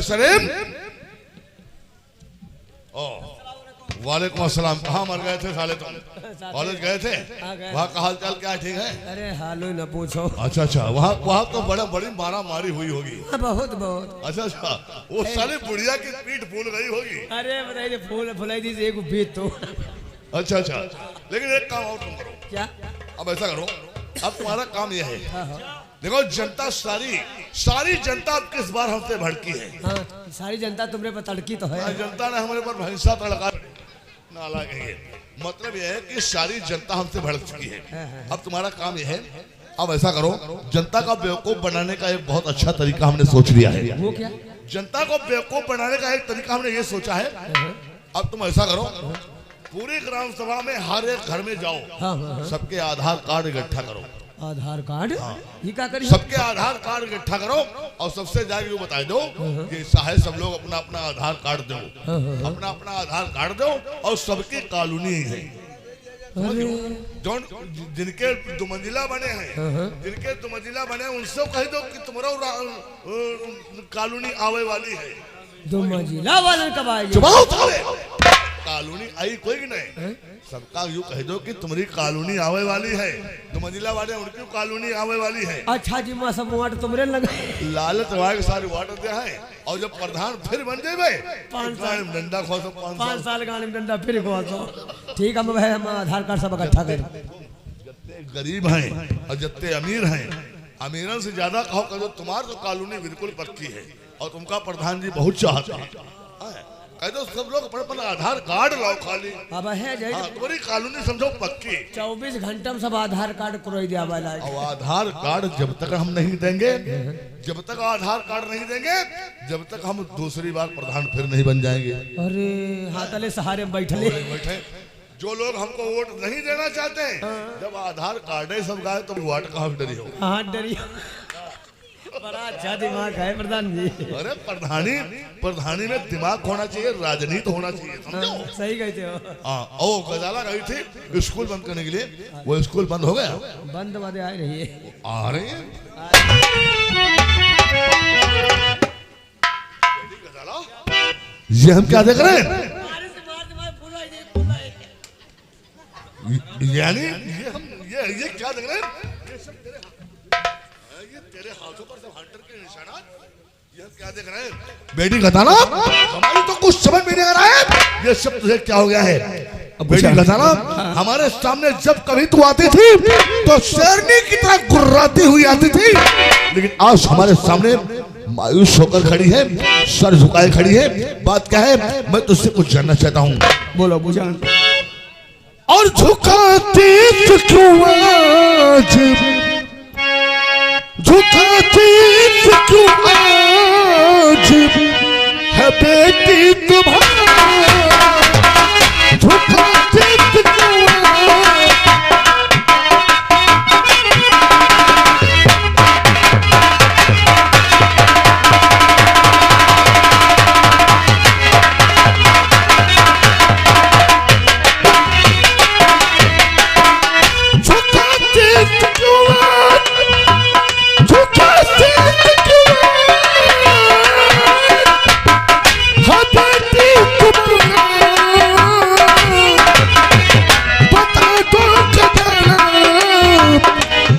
सलीम। वालेकुम अस्सलाम। कहाँ मर गए थे साले तुम? कॉलेज गए थे? वहाँ का हाल चाल क्या ठीक है? अरे हाल ही न पूछो। अच्छा अच्छा, वहाँ तो बड़ी मारा मारी हुई होगी। बहुत बहुत। अच्छा, वो साले बुढ़िया की पीठ फूल गई होगी। अरे बताइए, फूल फुलाई दी एक बीत तो। अच्छा, लेकिन एक काम और तुम करो। क्या? अब ऐसा करो, अब तुम्हारा काम यह है, देखो जनता सारी जनता अब किस बार हमसे भड़की है। हाँ, सारी जनता तुम्हारे पर तड़की तो है। जनता ने हमारे पर भैंसा तड़का नाला है। मतलब यह है कि सारी जनता हमसे भड़क चुकी है। अब तुम्हारा काम यह है, अब ऐसा करो, जनता का बेवकूफ बनाने का एक बहुत अच्छा तरीका हमने सोच लिया है। वो क्या? जनता को बेवकूफ बनाने का एक तरीका हमने ये सोचा है। अब तुम ऐसा करो, पूरी ग्राम सभा में हर एक घर में जाओ, सबके आधार कार्ड इकट्ठा करो। आधार कार्ड? ये क्या करिए? सबके आधार कार्ड इकट्ठा करो और सबसे जाके वो बता दो कि ऐसा है, सब लोग अपना अपना आधार कार्ड दो, अपना अपना आधार कार्ड दो और सबकी कॉलोनी है। जो जिनके दुमंजिला बने हैं, उनसे कह दो कि तुम्हारा कॉलोनी आवे वाली है। दुमंजिला वाले कब आएगी? कॉलोनी आई कोई नहीं, सबका यूँ कह दो कि तुम्हारी कॉलोनी आवे वाली है। दुमंजिला वाले उनकी कॉलोनी आवे वाली है। अच्छा जी, मां सब वाट तुमरे लगा लालच वाले सारे वाट दिया है। और जब प्रधान फिर बन जाए 5 साल डंडा खो, 5 साल गाने में डंडा फिर खो। ठीक है, हम आधार कार्ड सब इकट्ठा करें। जितने गरीब हैं और जितने अमीर हैं, अमीरों से ज्यादा कहो कह दो तुम्हारी तो कॉलोनी बिल्कुल पक्की है और तुमका प्रधान जी बहुत चाहते हैं। कह दो सब लोग अपना आधार कार्ड लाओ खाली। अब है तुम्हारी कॉलोनी समझो पक्की। 24 घंटा में सब आधार कार्ड करवाई दिया वाला। और आधार कार्ड जब तक हम नहीं देंगे, जब तक आधार कार्ड नहीं देंगे, जब तक हम दूसरी बार प्रधान फिर नहीं बन जाएंगे। अरे हाथले सहारे में बैठे जो लोग हमको वोट नहीं देना चाहते, जब आधार कार्ड है सब गाय तो वोट कहाँ डरी हो। हाँ डरी। बड़ा अच्छा दिमाग है प्रधान जी। अरे प्रधानी में दिमाग होना चाहिए, राजनीति होना चाहिए, समझो। सही कहते हो। ओ गजाला गई थी स्कूल बंद करने के लिए, वो स्कूल बंद हो गया। बंद वादे आ रही है, आ रही है। ये हम क्या देख रहे हैं? यानी ये क्या देख रहे हैं? तेरे हाथों पर सब हंटर के निशानात, ये क्या देख रहे हैं? बेटी गजाला, हमारी तो कुछ समझ में नहीं आ रहा है, ये सब तुझे क्या हो गया है? बेटी गजाला, हमारे सामने जब कभी तू आती थी तो शेरनी की तरह गुर्राती हुई आती थी, लेकिन आज हमारे सामने मायूस होकर खड़ी है, सर झुकाए खड़ी है। बात क्या है, मैं तुझसे कुछ जानना चाहता हूँ। बोलो बुझान। और झुकाती क्यों आज, झुकाती क्यों आज है बेटी तुम्हारी, झुकाती क्यों आज।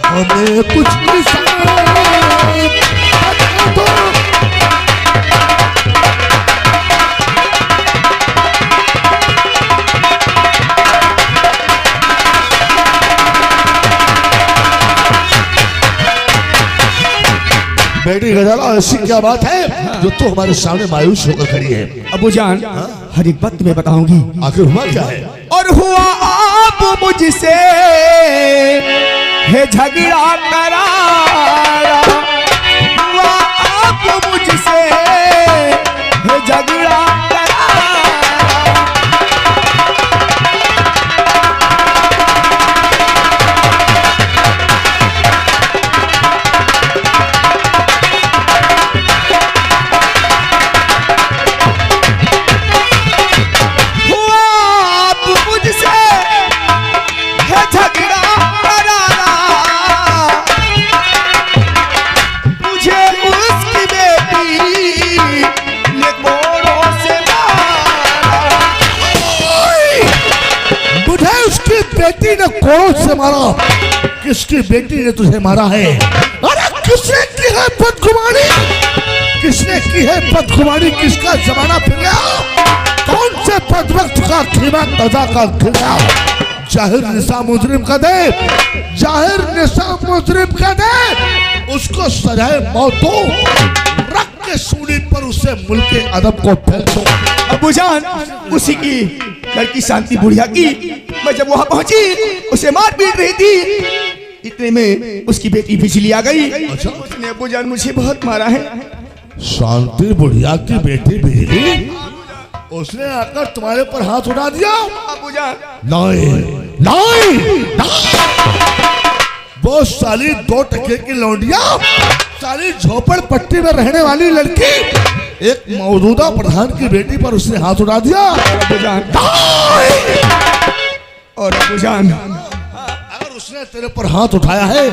हमें कुछ बेटी गजाला, ऐसी क्या बात है जो तू हमारे सामने मायूस होकर खड़ी है? अबू जान, हर एक बात तुम्हें बताऊंगी। आखिर हुआ क्या है? और हुआ आप मुझसे है झगड़ा करारा, हुआ आप मुझसे है झगड़ा करारा। ने कौन से मारा? किसकी बेटी ने तुझे मारा है? अरे किसने की है बदगुमानी? किसने की है बदगुमानी? किसका जमाना फिर गया? कौन से बदबख्त का खीमा तजा का खिल गया? जाहिर निसा मुजरिम का दे, जाहिर निसा मुजरिम का दे, उसको सजाए मौत दो, रख के सूली पर उसे मुल्के अदब को फेंक दो। अबूजान, उसी की लड़की शांति बुढ़िया की मैं जब वहां पहुंची उसे मार पीट रही थी, इतने में उसकी बेटी बिजली आ गई। अच्छा। उसने अबूजान मुझे बहुत मारा है। शांति बुढ़िया की बेटी बिजली, उसने आकर तुम्हारे ऊपर हाथ उठा दिया? अबूजान, नहीं नहीं, वो साली 2 टके की लौंडिया, साली झोपड़पट्टी में रहने वाली लड़की, एक मौजूदा प्रधान की बेटी पर उसने हाथ उठा दिया। अबूजान, और अबूजान, अगर उसने तेरे पर हाथ उठाया है,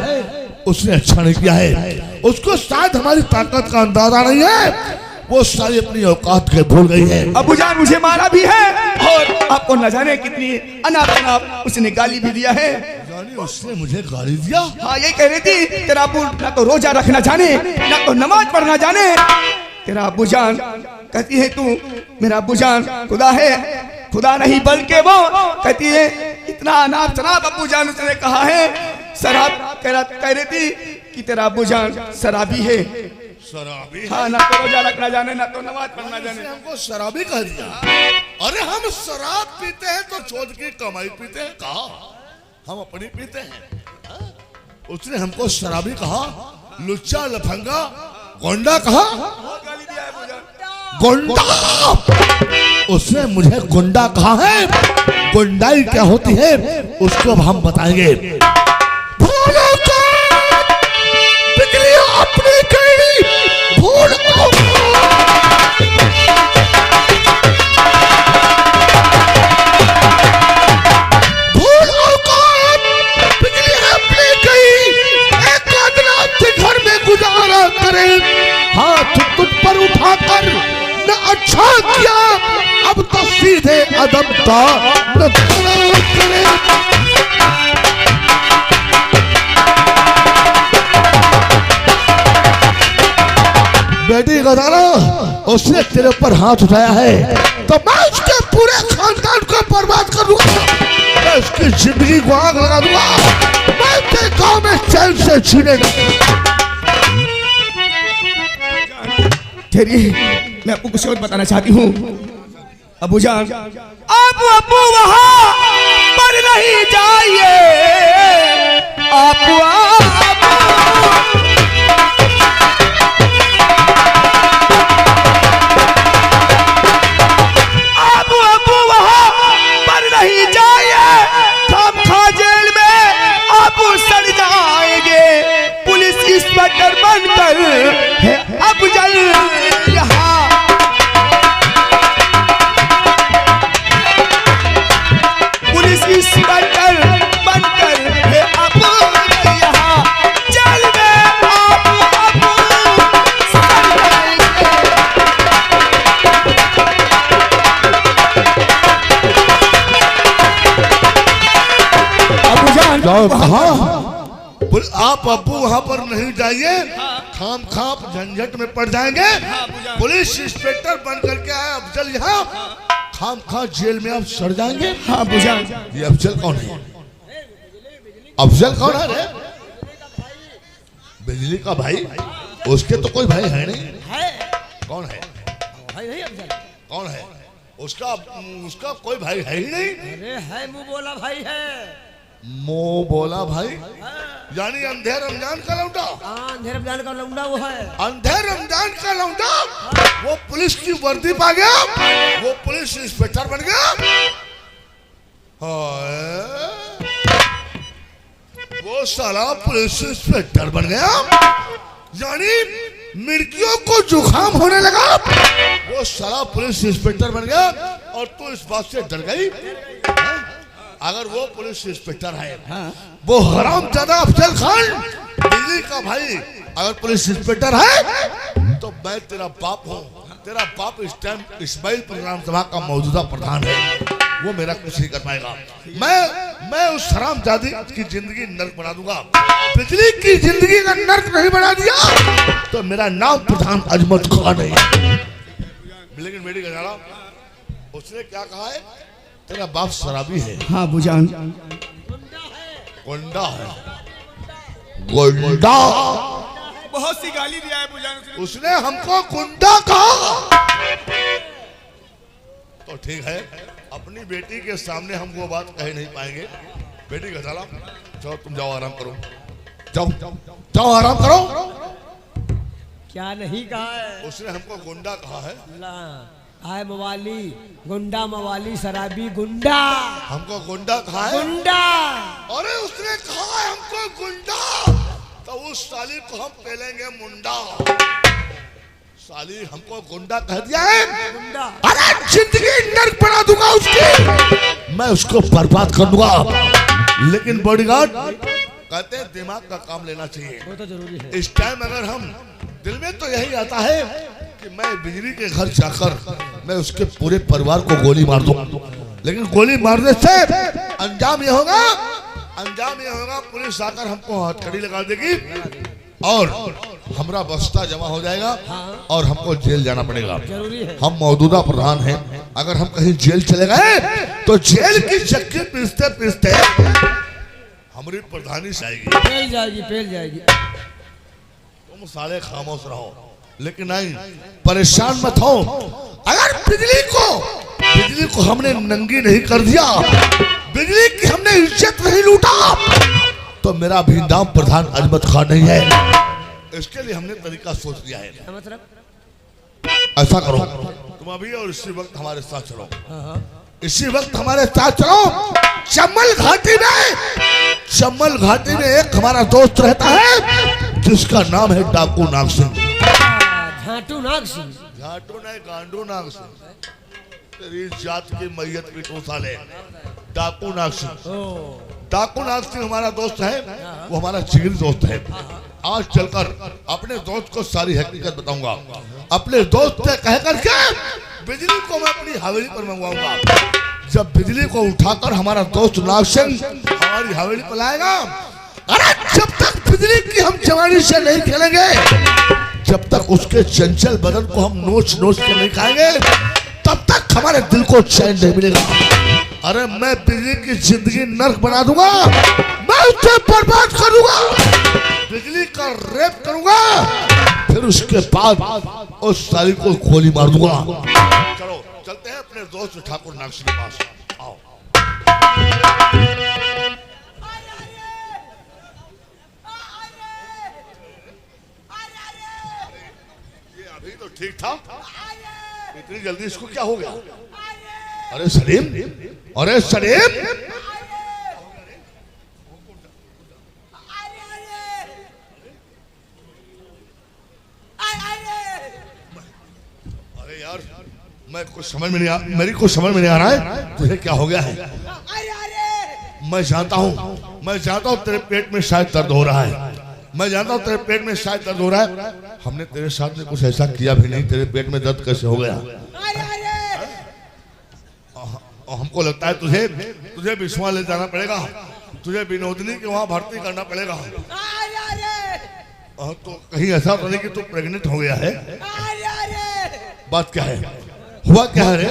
उसने अच्छा नहीं किया है। उसको शायद हमारी ताकत का अंदाजा नहीं है, वो सारी अपनी औकात के भूल गई है। अबूजान मुझे मारा भी है और आपको न जाने कितनी अनाप शनाप उसने गाली भी दिया है। यानी उसने मुझे गाली दिया? हाँ, ये कह रही थी तेरा अबू ना तो रोजा रखना जाने, ना तो नमाज पढ़ना जाने। तेरा अबूजान कहती है तू मेरा अबूजान खुदा है, खुदा नहीं बल्कि वो कहती है इतना अनाप शनाप अबूजान उसने कहा है। शराब कह रही थी कि तेरा अबूजान शराबी है। शराबी? हाँ, ना तो रोजा रखना जाने, ना तो नमाज पढ़ना जाने। हमको शराबी कह दिया? अरे हम शराब पीते हैं तो चोद की कमाई पीते हैं? कहा हम अपनी पीते हैं? हाँ? उसने हमको शराबी कहा, लुच्चा लफंगा गोंडा कहा। गुंडा, उसने मुझे गुंडा कहा है। गुंडाई क्या होती है उसको अब हम बताएंगे। बिजली अपनी कैडी भूल बिजली अपनी गई, एक आदमी घर में गुजारा करे, हाथ तुझ पर उठाकर न अच्छा किया, अब तो सीधे अदब का प्रचार करे। बेटी गदारा, उसने तेरे ऊपर हाथ उठाया है तो मैं उसके पूरे खानदान को बर्बाद कर दूंगा, मैं उसकी जिंदगी को आग लगा दूंगा, मैं तेरे गांव में चैन से छीनेगा। तेरी मैं आपको कुछ और बताना चाहती हूँ। अबूजान, आप अबू वहाँ पर नहीं जाइए, अबू वहाँ पर नहीं जाइए, खामखा जेल में आप सड़ जाएंगे। पुलिस इंस्पेक्टर बनकर है अफजल यहाँ, पुलिस इंस्पेक्टर बनकर है अफजल यहाँ, जेल में आप सड़ जाएंगे। अबूजान, कहा आप अब्बू वहां पर नहीं जाइए, खाम खाम झंझट में पड़ जाएंगे। पुलिस इंस्पेक्टर बन करके आए अफजल यहाँ, खाम खा जेल में आप सड़ जाएंगे। हाँ अबूजान, ये अफजल कौन है? अफजल कौन है रे? बिजली का भाई? उसके तो कोई भाई है नहीं। कौन है? कौन है? उसका कोई भाई है ही नहीं। अरे है मुंह बोला भाई है। मुंह बोला भाई? यानी अंधे रमजान का लौंडा? अंधे रमजान का लौंडा वो है। अंधे रमजान का लौंडा वो पुलिस की वर्दी पा गया, वो पुलिस इंस्पेक्टर बन गया। हाय, वो साला पुलिस इंस्पेक्टर बन गया, यानी मिर्गियों को जुकाम होने लगा, वो साला पुलिस इंस्पेक्टर बन गया। और तू इस बात से डर गई? अगर वो पुलिस इंस्पेक्टर है, वो हरामजादा अफजल खान बिजली का भाई अगर पुलिस इंस्पेक्टर है, तो मैं तेरा बाप हूँ। तेरा बाप इस टाइम इस्माइल प्रोग्राम सभा का मौजूदा प्रधान है, वो मेरा कुछ नहीं कर पाएगा। मैं मैं उस हरामजादी की जिंदगी नर्क बना दूंगा। बिजली की जिंदगी का नर्क नहीं बना दिया तो मेरा नाम प्रधान अजमत खान है। लेकिन बेटी गजाला, उसने क्या कहा है? तेरा बाप शराबी है। हाँ बुजान, गुंडा है, गुंडा। बहुत सी गाली दिया है बुजान उसने हमको गुंडा कहा। तो ठीक है, अपनी बेटी के सामने हम वो बात कह नहीं पाएंगे। बेटी गजाला, जाओ तुम जाओ आराम करो, जाओ जाओ आराम करो। क्या नहीं कहा है? उसने हमको गुंडा कहा है। आए मवाली, गुंडा मवाली शराबी गुंडा, हमको गुंडा कहा है। गुंडा। अरे उसने कहा है हमको गुंडा, तो उस साली को हम पेलेंगे मुंडा। साली हमको गुंडा कह दिया है, गुंडा। अरे जिंदगी नर्क बना दूंगा उसकी, मैं उसको बर्बाद कर दूंगा। लेकिन बॉडीगार्ड कहते हैं दिमाग का काम लेना चाहिए। वो तो जरूरी है। इस टाइम अगर हम दिल में तो यही आता है कि मैं बिजली के घर जाकर मैं उसके पूरे परिवार को गोली मार दूं, लेकिन गोली मारने से अंजाम ये होगा, पुलिस आकर हमको हथकड़ी लगा देगी और हमारा बस्ता जमा हो जाएगा और हमको जेल जाना पड़ेगा। जरूरी है। हम मौजूदा प्रधान हैं, अगर हम कहीं जेल चले गए तो जेल की चक्की पीसते पीसते हमारी प्रधानी से आएगी। पेल जाएगी, पेल जाएगी। तुम सारे खामोश रहो, लेकिन नहीं, परेशान मत हो। अगर बिजली को हमने नंगी नहीं कर दिया, बिजली की हमने इज्जत नहीं लूटा, तो मेरा भी नाम प्रधान अजमत खान नहीं है। इसके लिए हमने तरीका सोच लिया है। मतलब ऐसा करो, तुम अभी और इसी वक्त हमारे साथ चलो। इसी वक्त हमारे साथ चलो। चम्बल घाटी में एक हमारा दोस्त रहता है जिसका नाम है डाकू नाग सिंह। झाटू नाग सिंह? झाटू नहीं, गांडू नाग सिंह। तेरी जात की मैयत पीटू साले। डाकू नाग सिंह, डाकू नाग सिंह हमारा दोस्त है, वो हमारा जिगरी दोस्त है। आज चलकर अपने दोस्त को सारी हकीकत बताऊंगा। अपने दोस्त से कह करके बिजली को मैं अपनी हवेली पर मंगवाऊंगा। जब बिजली को उठाकर हमारा दोस्त नाग सिंह हमारी हवेली पर लाएगा, अरे जब तक बिजली की हम जवानी से नहीं खेलेंगे, जब तक उसके चंचल बदन को हम नोच के नहीं खाएंगे, तब तक हमारे दिल को चैन नहीं मिलेगा। अरे मैं बिजली की जिंदगी नर्क बना दूंगा, मैं उसे बर्बाद करूंगा, बिजली का रेप करूंगा, फिर उसके बाद उस साली को गोली मार दूंगा। चलो चलते हैं अपने दोस्त ठाकुर नाग सिंह के पास। आओ। ये अभी तो ठीक था, इतनी जल्दी इसको क्या हो गया? अरे सलीम, अरे सलीम, अरे यार मैं कुछ समझ में नहीं मेरी कुछ समझ में नहीं आ रहा है, तुझे क्या हो गया है? मैं जानता हूँ तेरे पेट में शायद दर्द हो रहा है, मैं जानता हूँ तेरे पेट में शायद दर्द हो रहा है। हमने तेरे साथ में कुछ ऐसा किया भी नहीं, तेरे पेट में दर्द कैसे हो गया? हमको लगता है तुझे विश्वा ले जाना पड़ेगा, तुझे विनोदनी के वहाँ भर्ती करना पड़ेगा। तो कहीं ऐसा तो नहीं कि तू प्रेग्नेंट हो गया है? बात क्या है? हुआ क्या है रे?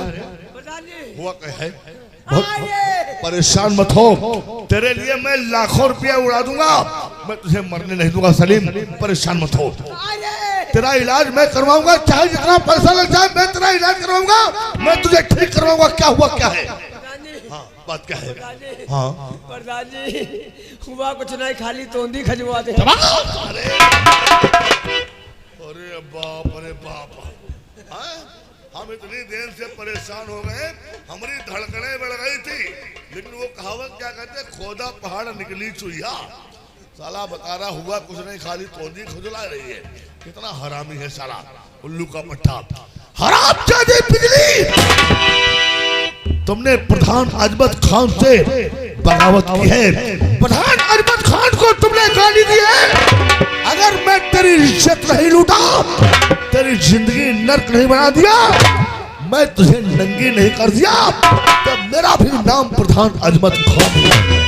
हुआ क्या है? बहुत परेशान मत हो, तेरे लिए मैं लाखों रुपया उड़ा दूंगा, मैं तुझे मरने नहीं दूंगा। सलीम परेशान मत हो, तेरा इलाज मैं करवाऊंगा, चाहे जितना पैसा लग जाए मैं तेरा इलाज करवाऊंगा, मैं तुझे ठीक करवाऊंगा। क्या हुआ क्या है? हाँ बात क्या है? हाँ प्रधान जी, हुआ कुछ नहीं, खाली तोंदी खजवा दे। अरे बाप, अरे बाप, हम इतनी देर से परेशान हो गए, हमारी धड़कनें बढ़ गई थी, लेकिन वो कहावत क्या कहते, खोदा पहाड़ निकली चुहिया। साला बकारा हुआ कुछ नहीं, खाली तोंदी खुजला रही है। कितना हरामी है साला, उल्लू का पट्टा, हरामजादी बिजली। तुमने प्रधान अजमत खान से बगावत की है, प्रधान अजमत खान को तुमने गाली दी है। अगर मैं तेरी इज्जत नहीं लूटा, तेरी जिंदगी नर्क नहीं बना दिया, मैं तुझे नंगी नहीं कर दिया, तो मेरा भी नाम प्रधान अजमत खान।